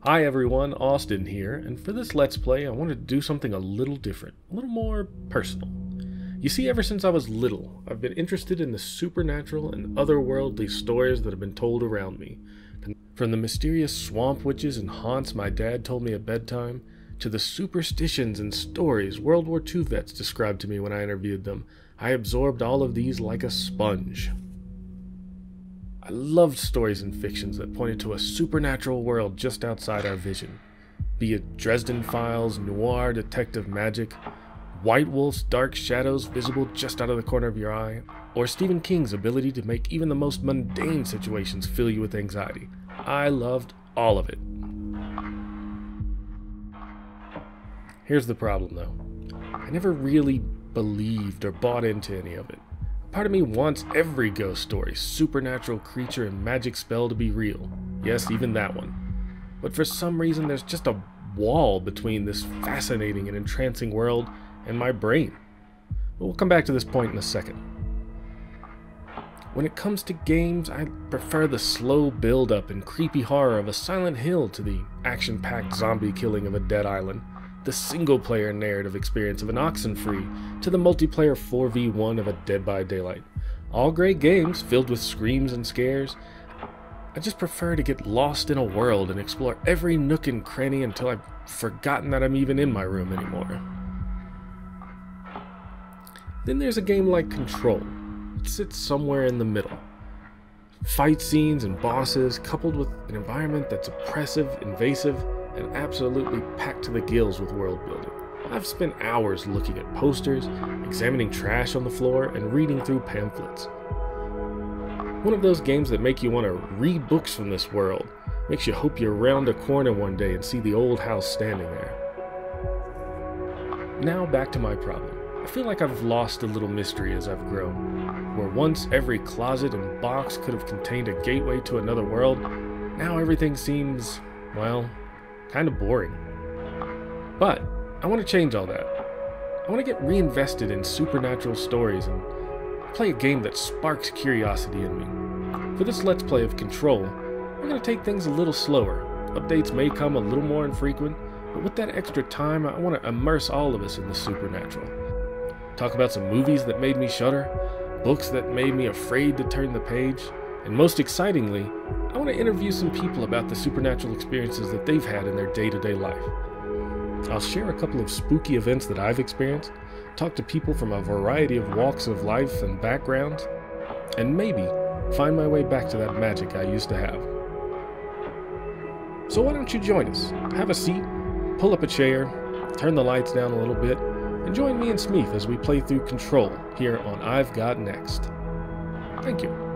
Hi everyone, Austin here, and for this Let's Play I wanted to do something a little different, a little more personal. You see, ever since I was little, I've been interested in the supernatural and otherworldly stories that have been told around me. From the mysterious swamp witches and haunts my dad told me at bedtime, to the superstitions and stories World War II vets described to me when I interviewed them, I absorbed all of these like a sponge. I loved stories and fictions that pointed to a supernatural world just outside our vision. Be it Dresden Files, noir detective magic, White Wolf's dark shadows visible just out of the corner of your eye, or Stephen King's ability to make even the most mundane situations fill you with anxiety. I loved all of it. Here's the problem though. I never really believed or bought into any of it. Part of me wants every ghost story, supernatural creature, and magic spell to be real. Yes, even that one. But for some reason there's just a wall between this fascinating and entrancing world and my brain. But we'll come back to this point in a second. When it comes to games, I prefer the slow build-up and creepy horror of a Silent Hill to the action-packed zombie killing of a Dead Island, the single-player narrative experience of an Oxenfree to the multiplayer 4v1 of a Dead by Daylight. All great games filled with screams and scares. I just prefer to get lost in a world and explore every nook and cranny until I've forgotten that I'm even in my room anymore. Then there's a game like Control. It sits somewhere in the middle. Fight scenes and bosses coupled with an environment that's oppressive, invasive, and absolutely packed to the gills with world building. I've spent hours looking at posters, examining trash on the floor, and reading through pamphlets. One of those games that make you want to read books from this world, makes you hope you're round a corner one day and see the old house standing there. Now back to my problem. I feel like I've lost a little mystery as I've grown. Where once every closet and box could have contained a gateway to another world, now everything seems, well, kind of boring. But I want to change all that. I want to get reinvested in supernatural stories and play a game that sparks curiosity in me. For this Let's Play of Control, we're going to take things a little slower. Updates may come a little more infrequent, but with that extra time, I want to immerse all of us in the supernatural. Talk about some movies that made me shudder, books that made me afraid to turn the page, and most excitingly, I want to interview some people about the supernatural experiences that they've had in their day-to-day life. I'll share a couple of spooky events that I've experienced, talk to people from a variety of walks of life and backgrounds, and maybe find my way back to that magic I used to have. So why don't you join us? Have a seat, pull up a chair, turn the lights down a little bit, and join me and Smeeth as we play through Control here on I've Got Next. Thank you.